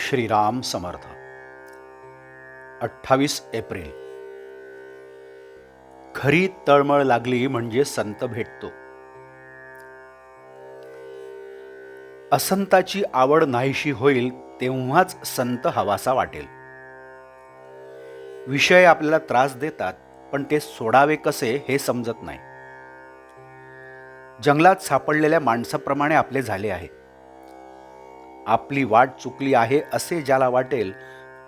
Shriram Samarth. 28 April. खरी तळमळ लागली म्हणजे संत भेटतो. असंताची आवड नाहीशी होईल तेव्हाच संत हवासा वाटेल. विषय आपल्याला त्रास देतात, पण ते सोडावे कसे हे समजत नाही. जंगलात सापडलेल्या माणसाप्रमाणे आपले झाले आहे. आपली वाट चुकली आहे असे ज्याला वाटेल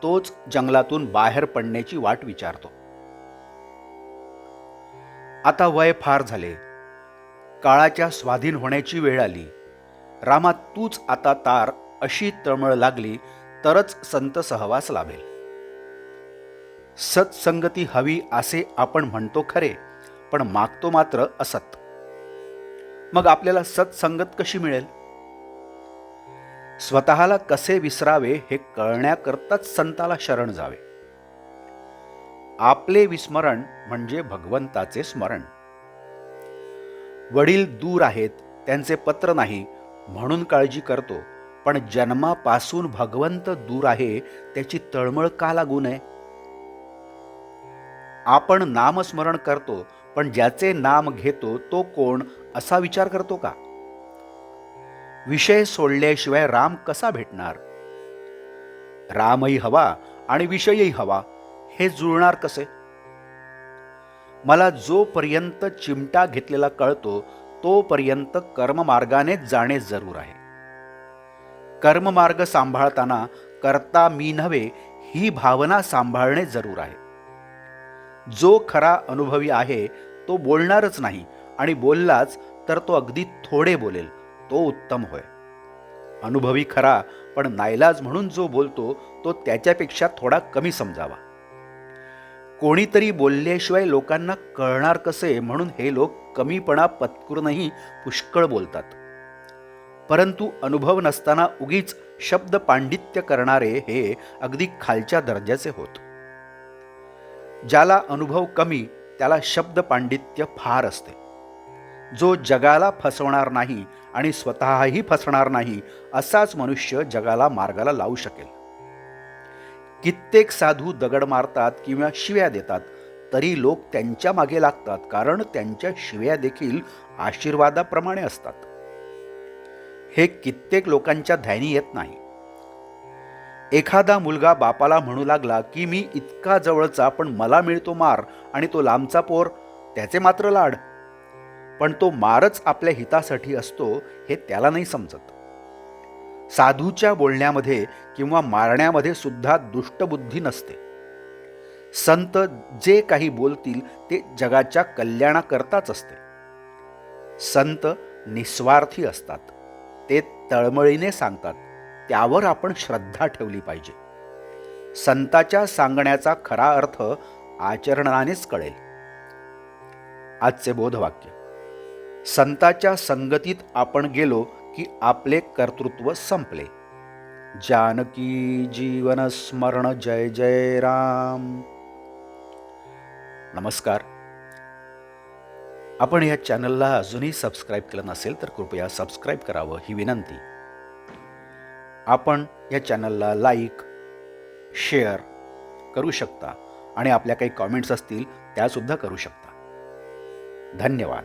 तोच जंगलातून बाहेर पडण्याची वाट विचारतो. आता वय फार झाले, काळाच्या स्वाधीन होण्याची वेळ आली. रामा तूच आता तार, अशी तळमळ लागली तरच संत सहवास लाभेल. सत्संगती हवी असे आपण म्हणतो खरे, पण मागतो मात्र असत. मग आपल्याला सत्संगत कशी मिळेल? स्वतःला कसे विसरावे हे कळण्याकरताच संताला शरण जावे. आपले विस्मरण म्हणजे भगवंताचे स्मरण. वडील दूर आहेत, त्यांचे पत्र नाही म्हणून काळजी करतो, पण जन्मापासून भगवंत दूर आहे त्याची तळमळ का लागू नये? आपण नामस्मरण करतो, पण ज्याचे नाम घेतो तो कोण असा विचार करतो का? विषय सोडल्याशिवाय राम कसा भेटणार? रामही हवा आणि विषयही हवा, हे जुळणार कसे? मला जोपर्यंत चिमटा घेतलेला कळतो तोपर्यंत कर्ममार्गानेच जाणे जरूर आहे. कर्ममार्ग सांभाळताना करता मी नव्हे ही भावना सांभाळणे जरूर आहे. जो खरा अनुभवी आहे तो बोलणारच नाही, आणि बोललाच तर तो अगदी थोडे बोलेल, तो उत्तम होय. अनुभवी खरा, पण नाईलाज म्हणून जो बोलतो तो त्याच्यापेक्षा थोडा कमी समजावा. कोणीतरी बोलल्याशिवाय लोकांना कळणार कसे म्हणून हे लोक कमीपणा पत्करूनही पुष्कळ बोलतात. परंतु अनुभव नसताना उगीच शब्द पांडित्य करणारे हे अगदी खालच्या दर्जाचे होत. ज्याला अनुभव कमी त्याला शब्द पांडित्य फार असते. जो जगाला फसवणार नाही आणि स्वतःही फसणार नाही असाच मनुष्य जगाला मार्गाला लावू शकेल. कित्येक साधू दगड मारतात किंवा शिव्या देतात, तरी लोक त्यांच्या मागे लागतात, कारण त्यांच्या शिव्या देखील आशीर्वादाप्रमाणे असतात. हे कित्येक लोकांच्या ध्यानी येत नाही. एखादा मुलगा बापाला म्हणू लागला की मी इतका जवळचा पण मला मिळतो मार, आणि तो लांबचा पोर त्याचे मात्र लाड. पण तो मारच आपल्या हितासाठी असतो हे त्याला नाही समजत. साधूच्या बोलण्यामध्ये किंवा मारण्यामध्ये सुद्धा दुष्टबुद्धी नसते. संत जे काही बोलतील ते जगाच्या कल्याणाकरताच असते. संत निस्वार्थी असतात, ते तळमळीने सांगतात, त्यावर आपण श्रद्धा ठेवली पाहिजे. संताच्या सांगण्याचा खरा अर्थ आचरणानेच कळेल. आजचे बोधवाक्य: संताच्या संगतीत आपण गेलो की आपले कर्तृत्व संपले. जानकी जीवन स्मरण. जय जय राम. नमस्कार. आपण या चॅनलला अजूनही सबस्क्राईब केलं नसेल तर कृपया सबस्क्राईब करावं ही विनंती. आपण या चॅनलला लाईक, शेअर करू शकता आणि आपल्या काही कॉमेंट्स असतील त्यासुद्धा करू शकता. धन्यवाद.